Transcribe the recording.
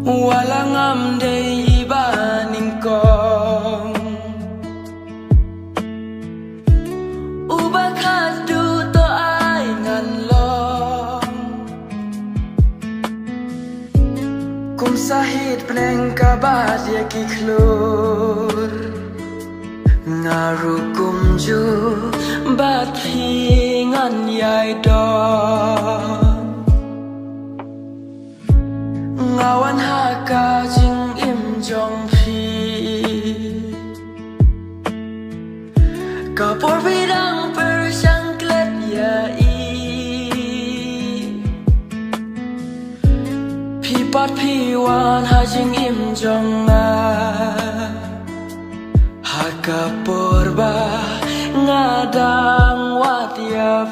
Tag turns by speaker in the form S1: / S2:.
S1: walang amday ibaning kong ubakat duto ay nganlong kung sahit peneng kabat ya kiklur ngarukum ju bat pingan yai don ngawan haka jing im jong phi kapor bidang persangklet ya i pi pat pi wan ha jing im jong a haka porba ngadang wat ya